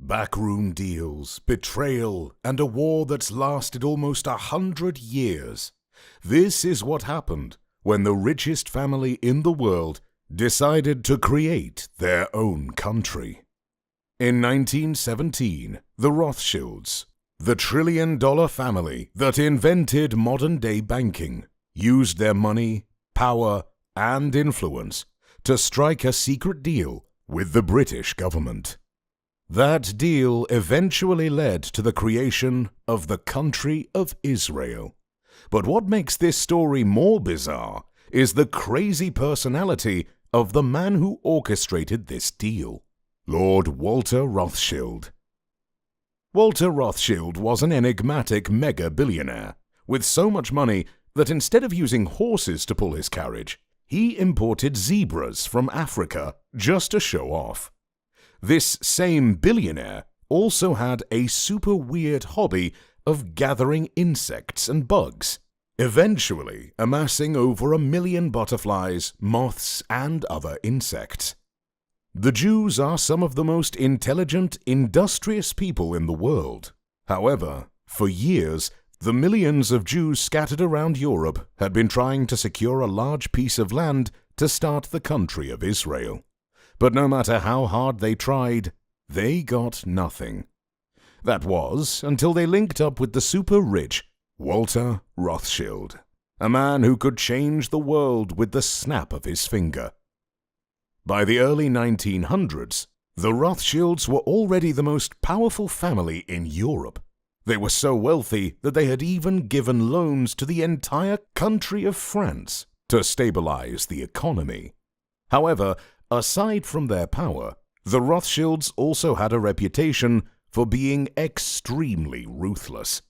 Backroom deals, betrayal, and a war that's lasted almost 100 years. This is what happened when the richest family in the world decided to create their own country. In 1917, the Rothschilds, the trillion-dollar family that invented modern-day banking, used their money, power, and influence to strike a secret deal with the British government. That deal eventually led to the creation of the country of Israel. But what makes this story more bizarre is the crazy personality of the man who orchestrated this deal, Lord Walter Rothschild. Walter Rothschild was an enigmatic mega-billionaire with so much money that instead of using horses to pull his carriage, he imported zebras from Africa just to show off. This same billionaire also had a super weird hobby of gathering insects and bugs, eventually amassing over 1 million butterflies, moths, and other insects. The Jews are some of the most intelligent, industrious people in the world. However, for years, the millions of Jews scattered around Europe had been trying to secure a large piece of land to start the country of Israel. But no matter how hard they tried, they got nothing. That was until they linked up with the super-rich Walter Rothschild, a man who could change the world with the snap of his finger. By the early 1900s, the Rothschilds were already the most powerful family in Europe. They were so wealthy that they had even given loans to the entire country of France to stabilize the economy. However, aside from their power, the Rothschilds also had a reputation for being extremely ruthless.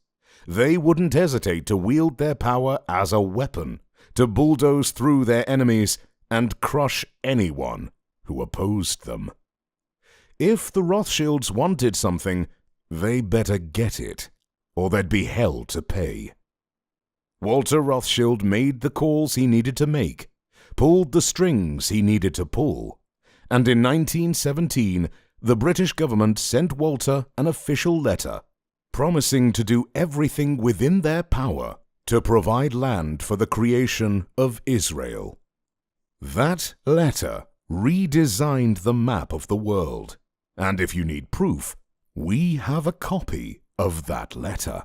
They wouldn't hesitate to wield their power as a weapon, to bulldoze through their enemies and crush anyone who opposed them. If the Rothschilds wanted something, they better get it, or they'd be hell to pay. Walter Rothschild made the calls he needed to make, pulled the strings he needed to pull, and in 1917 the British government sent Walter an official letter promising to do everything within their power to provide land for the creation of Israel. That letter redesigned the map of the world, and if you need proof, we have a copy of that letter.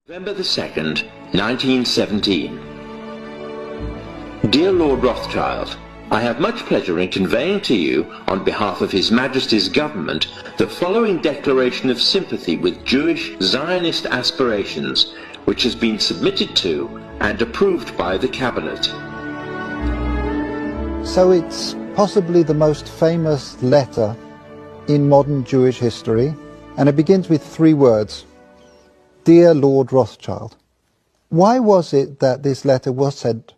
November the 2nd, 1917. Dear Lord Rothschild, I have much pleasure in conveying to you, on behalf of His Majesty's government, the following declaration of sympathy with Jewish Zionist aspirations, which has been submitted to and approved by the Cabinet. So it's possibly the most famous letter in modern Jewish history, and it begins with 3 words: Dear Lord Rothschild. Why was it that this letter was sent?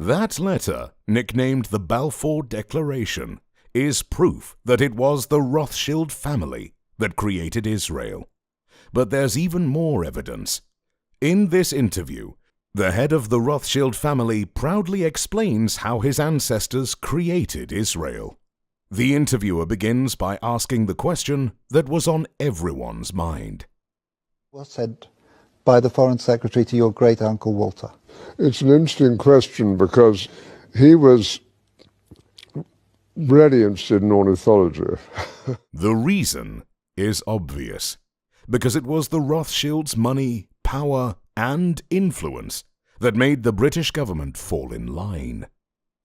That letter, nicknamed the Balfour Declaration, is proof that it was the Rothschild family that created Israel. But there's even more evidence. In this interview, the head of the Rothschild family proudly explains how his ancestors created Israel. The interviewer begins by asking the question that was on everyone's mind. Was sent by the Foreign Secretary to your great-uncle Walter? It's an interesting question because he was really interested in ornithology. The reason is obvious, because it was the Rothschilds' money, power, and influence that made the British government fall in line.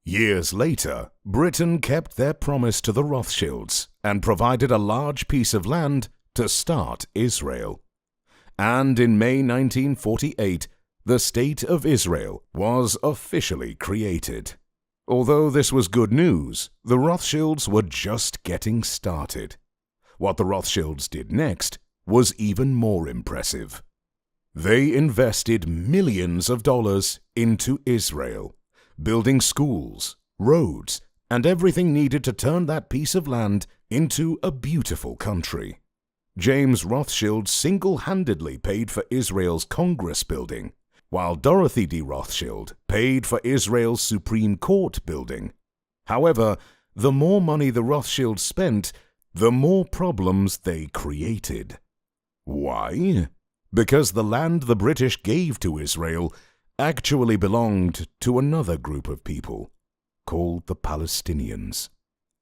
Years later, Britain kept their promise to the Rothschilds and provided a large piece of land to start Israel. And in May 1948, the State of Israel was officially created. Although this was good news, the Rothschilds were just getting started. What the Rothschilds did next was even more impressive. They invested millions of dollars into Israel, building schools, roads, and everything needed to turn that piece of land into a beautiful country. James Rothschild single-handedly paid for Israel's Congress building, while Dorothy D. Rothschild paid for Israel's Supreme Court building. However, the more money the Rothschilds spent, the more problems they created. Why? Because the land the British gave to Israel actually belonged to another group of people, called the Palestinians.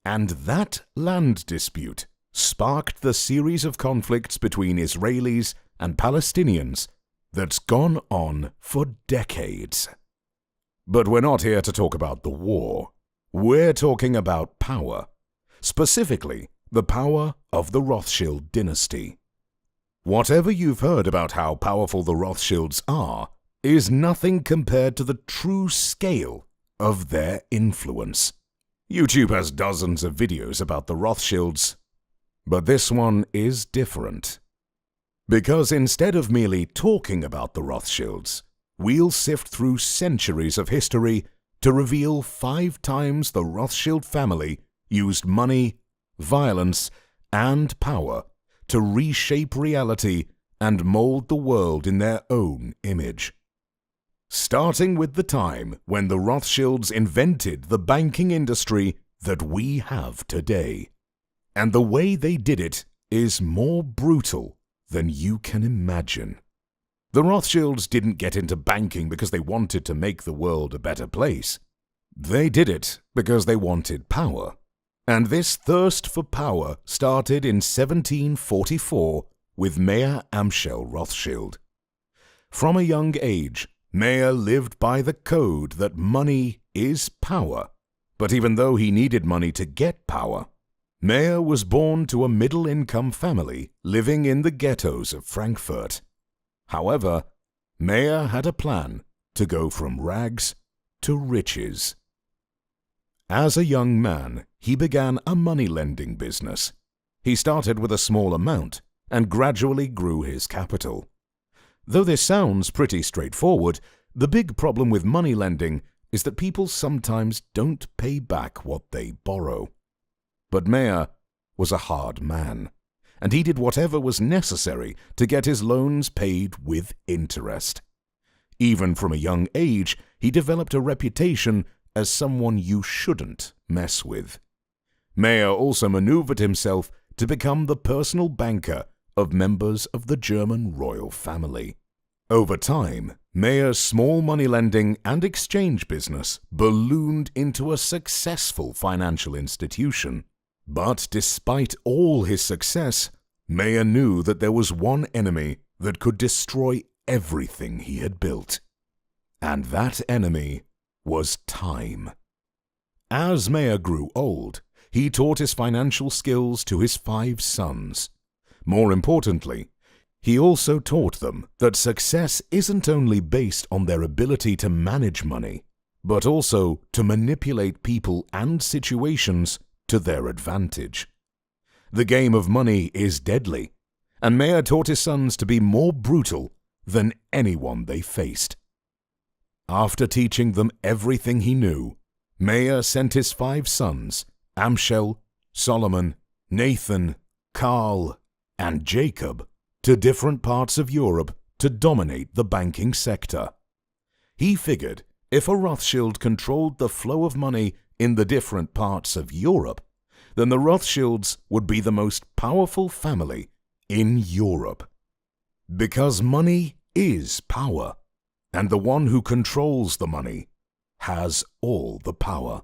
And that land dispute sparked the series of conflicts between Israelis and Palestinians that's gone on for decades. But we're not here to talk about the war. We're talking about power, specifically the power of the Rothschild dynasty. Whatever you've heard about how powerful the Rothschilds are is nothing compared to the true scale of their influence. YouTube has dozens of videos about the Rothschilds, but this one is different. Because instead of merely talking about the Rothschilds, we'll sift through centuries of history to reveal 5 times the Rothschild family used money, violence, and power to reshape reality and mold the world in their own image. Starting with the time when the Rothschilds invented the banking industry that we have today. And the way they did it is more brutal than you can imagine. The Rothschilds didn't get into banking because they wanted to make the world a better place. They did it because they wanted power. And this thirst for power started in 1744 with Mayer Amschel Rothschild. From a young age, Mayer lived by the code that money is power. But even though he needed money to get power, Mayer was born to a middle-income family living in the ghettos of Frankfurt. However, Mayer had a plan to go from rags to riches. As a young man, he began a money-lending business. He started with a small amount and gradually grew his capital. Though this sounds pretty straightforward, the big problem with money lending is that people sometimes don't pay back what they borrow. But Mayer was a hard man, and he did whatever was necessary to get his loans paid with interest. Even from a young age, he developed a reputation as someone you shouldn't mess with. Mayer also maneuvered himself to become the personal banker of members of the German royal family. Over time, Mayer's small money lending and exchange business ballooned into a successful financial institution. But despite all his success, Mayer knew that there was one enemy that could destroy everything he had built. And that enemy was time. As Mayer grew old, he taught his financial skills to his 5 sons. More importantly, he also taught them that success isn't only based on their ability to manage money, but also to manipulate people and situations to their advantage. The game of money is deadly, and Mayer taught his sons to be more brutal than anyone they faced. After teaching them everything he knew, Mayer sent his 5 sons, Amschel, Solomon, Nathan, Karl, and Jacob, to different parts of Europe to dominate the banking sector. He figured if a Rothschild controlled the flow of money in the different parts of Europe, then the Rothschilds would be the most powerful family in Europe. Because money is power, and the one who controls the money has all the power.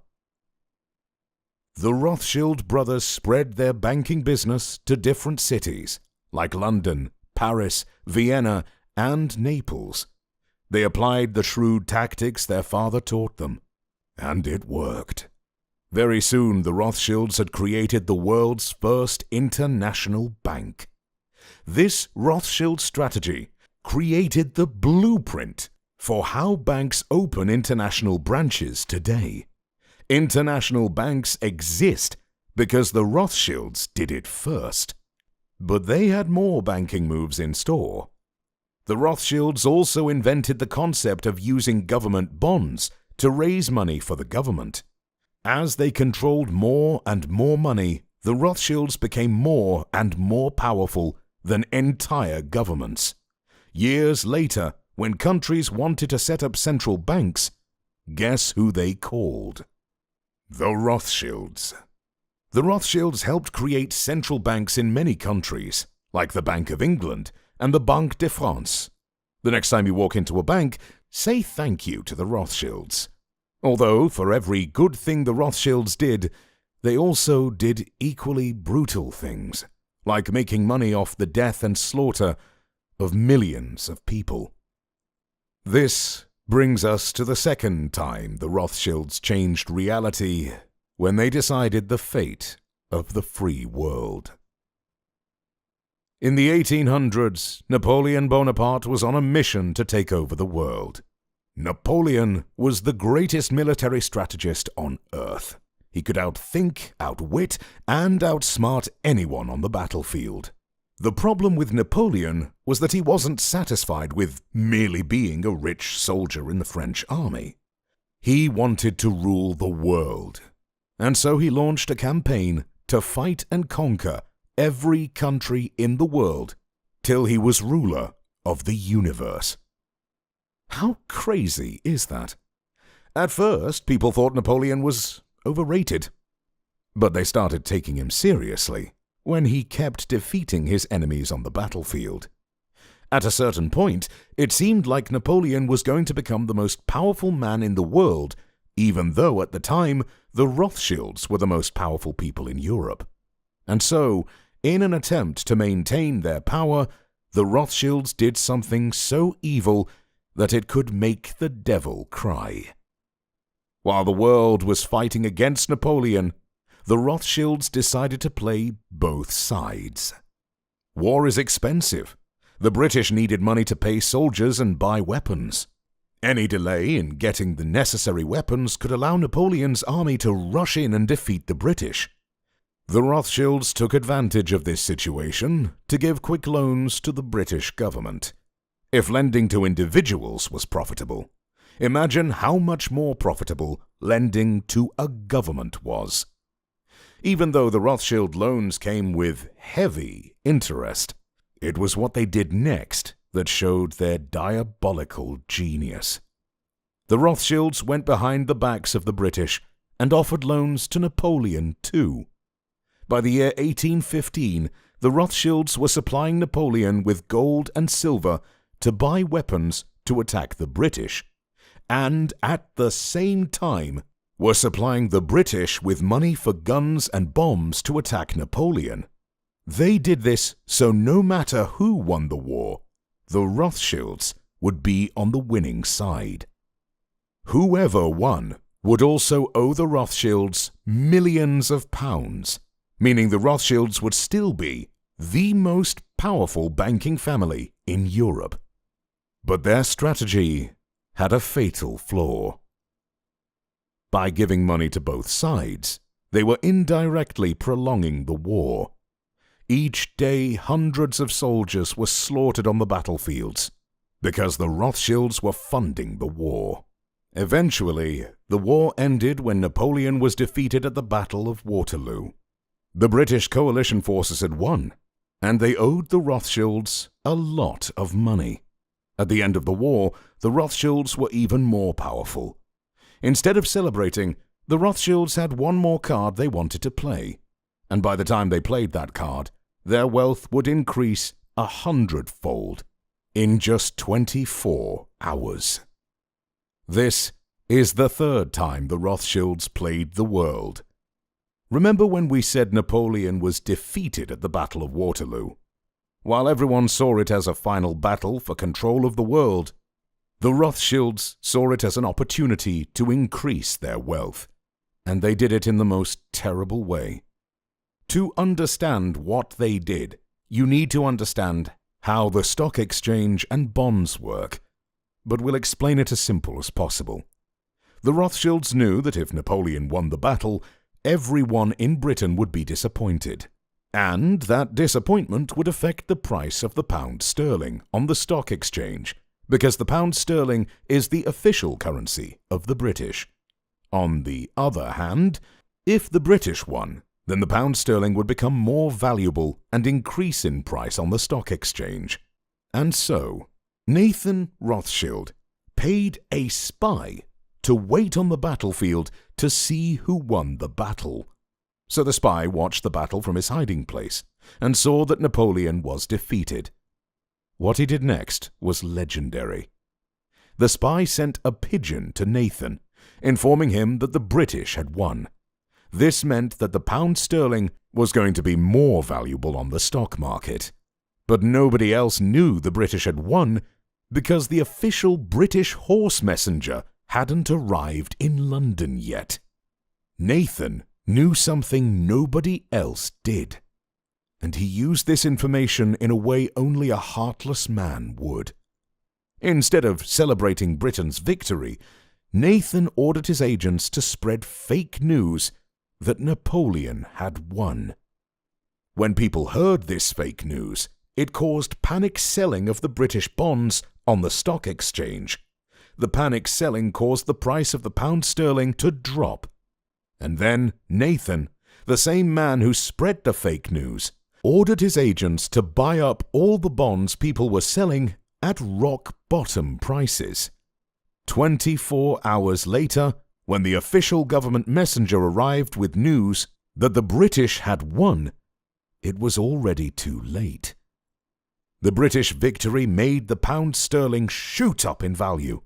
The Rothschild brothers spread their banking business to different cities, like London, Paris, Vienna, and Naples. They applied the shrewd tactics their father taught them, and it worked. Very soon the Rothschilds had created the world's first international bank. This Rothschild strategy created the blueprint for how banks open international branches today. International banks exist because the Rothschilds did it first. But they had more banking moves in store. The Rothschilds also invented the concept of using government bonds to raise money for the government. As they controlled more and more money, the Rothschilds became more and more powerful than entire governments. Years later, when countries wanted to set up central banks, guess who they called? The Rothschilds. The Rothschilds helped create central banks in many countries, like the Bank of England and the Banque de France. The next time you walk into a bank, say thank you to the Rothschilds. Although, for every good thing the Rothschilds did, they also did equally brutal things, like making money off the death and slaughter of millions of people. This brings us to the second time the Rothschilds changed reality, when they decided the fate of the free world. In the 1800s, Napoleon Bonaparte was on a mission to take over the world. Napoleon was the greatest military strategist on earth. He could outthink, outwit, and outsmart anyone on the battlefield. The problem with Napoleon was that he wasn't satisfied with merely being a rich soldier in the French army. He wanted to rule the world, and so he launched a campaign to fight and conquer every country in the world till he was ruler of the universe. How crazy is that? At first, people thought Napoleon was overrated, but they started taking him seriously when he kept defeating his enemies on the battlefield. At a certain point, it seemed like Napoleon was going to become the most powerful man in the world, even though at the time the Rothschilds were the most powerful people in Europe. And so, in an attempt to maintain their power, the Rothschilds did something so evil that it could make the devil cry. While the world was fighting against Napoleon, the Rothschilds decided to play both sides. War is expensive. The British needed money to pay soldiers and buy weapons. Any delay in getting the necessary weapons could allow Napoleon's army to rush in and defeat the British. The Rothschilds took advantage of this situation to give quick loans to the British government. If lending to individuals was profitable, imagine how much more profitable lending to a government was. Even though the Rothschild loans came with heavy interest, it was what they did next that showed their diabolical genius. The Rothschilds went behind the backs of the British and offered loans to Napoleon too. By the year 1815, the Rothschilds were supplying Napoleon with gold and silver to buy weapons to attack the British, and at the same time were supplying the British with money for guns and bombs to attack Napoleon. They did this so no matter who won the war, the Rothschilds would be on the winning side. Whoever won would also owe the Rothschilds millions of pounds, meaning the Rothschilds would still be the most powerful banking family in Europe. But their strategy had a fatal flaw. By giving money to both sides, they were indirectly prolonging the war. Each day, hundreds of soldiers were slaughtered on the battlefields because the Rothschilds were funding the war. Eventually, the war ended when Napoleon was defeated at the Battle of Waterloo. The British coalition forces had won, and they owed the Rothschilds a lot of money. At the end of the war, the Rothschilds were even more powerful. Instead of celebrating, the Rothschilds had one more card they wanted to play, and by the time they played that card, their wealth would increase 100-fold in just 24 hours. This is the third time the Rothschilds played the world. Remember when we said Napoleon was defeated at the Battle of Waterloo? While everyone saw it as a final battle for control of the world, the Rothschilds saw it as an opportunity to increase their wealth, and they did it in the most terrible way. To understand what they did, you need to understand how the stock exchange and bonds work, but we'll explain it as simple as possible. The Rothschilds knew that if Napoleon won the battle, everyone in Britain would be disappointed, and that disappointment would affect the price of the pound sterling on the stock exchange, because the pound sterling is the official currency of the British. On the other hand, if the British won, then the pound sterling would become more valuable and increase in price on the stock exchange. And so, Nathan Rothschild paid a spy to wait on the battlefield to see who won the battle. So the spy watched the battle from his hiding place and saw that Napoleon was defeated. What he did next was legendary. The spy sent a pigeon to Nathan, informing him that the British had won. This meant that the pound sterling was going to be more valuable on the stock market. But nobody else knew the British had won because the official British horse messenger hadn't arrived in London yet. Nathan knew something nobody else did, and he used this information in a way only a heartless man would. Instead of celebrating Britain's victory, Nathan ordered his agents to spread fake news that Napoleon had won. When people heard this fake news, it caused panic selling of the British bonds on the stock exchange. The panic selling caused the price of the pound sterling to drop. And then Nathan, the same man who spread the fake news, ordered his agents to buy up all the bonds people were selling at rock-bottom prices. 24 hours later, when the official government messenger arrived with news that the British had won, it was already too late. The British victory made the pound sterling shoot up in value,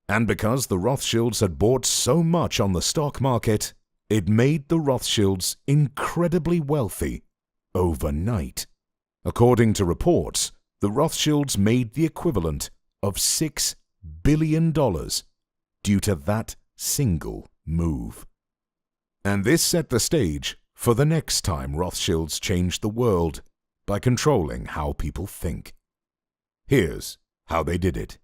and because the Rothschilds had bought so much on the stock market, it made the Rothschilds incredibly wealthy overnight. According to reports, the Rothschilds made the equivalent of $6 billion due to that single move. And this set the stage for the next time Rothschilds changed the world by controlling how people think. Here's how they did it.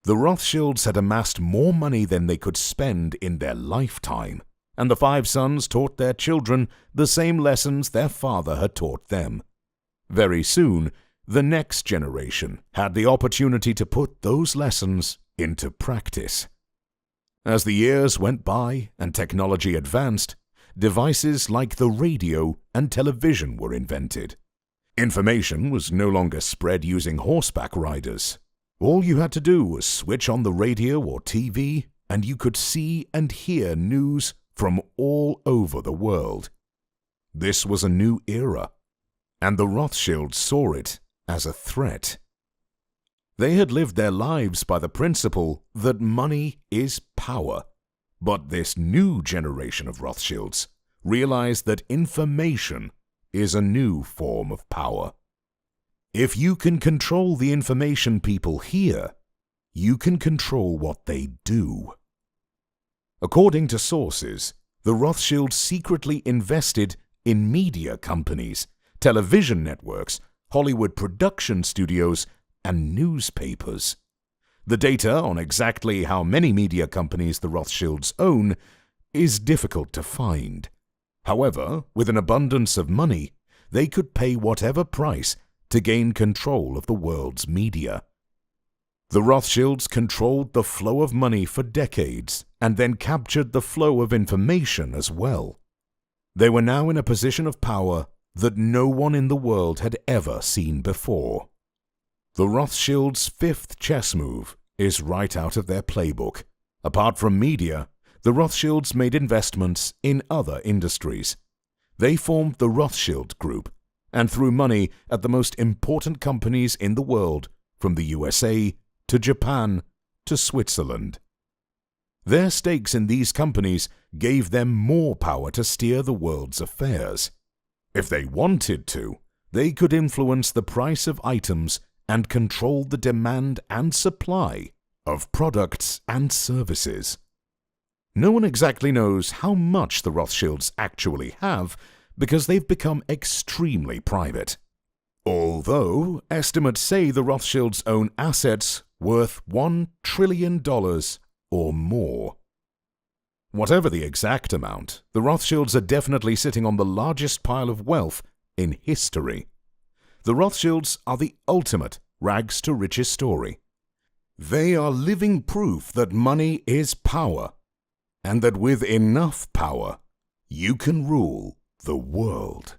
The Rothschilds had amassed more money than they could spend in their lifetime, and the 5 sons taught their children the same lessons their father had taught them. Very soon, the next generation had the opportunity to put those lessons into practice. As the years went by and technology advanced, devices like the radio and television were invented. Information was no longer spread using horseback riders. All you had to do was switch on the radio or TV, and you could see and hear news from all over the world. This was a new era, and the Rothschilds saw it as a threat. They had lived their lives by the principle that money is power, but this new generation of Rothschilds realized that information is a new form of power. If you can control the information people hear, you can control what they do. According to sources, the Rothschilds secretly invested in media companies, television networks, Hollywood production studios, and newspapers. The data on exactly how many media companies the Rothschilds own is difficult to find. However, with an abundance of money, they could pay whatever price to gain control of the world's media. The Rothschilds controlled the flow of money for decades and then captured the flow of information as well. They were now in a position of power that no one in the world had ever seen before. The Rothschilds' 5th chess move is right out of their playbook. Apart from media, the Rothschilds made investments in other industries. They formed the Rothschild Group and threw money at the most important companies in the world, from the USA to Japan to Switzerland. Their stakes in these companies gave them more power to steer the world's affairs. If they wanted to, they could influence the price of items and control the demand and supply of products and services. No one exactly knows how much the Rothschilds actually have because they've become extremely private. Although estimates say the Rothschilds own assets worth $1 trillion or more. Whatever the exact amount, the Rothschilds are definitely sitting on the largest pile of wealth in history. The Rothschilds are the ultimate rags to riches story. They are living proof that money is power, and that with enough power, you can rule the world.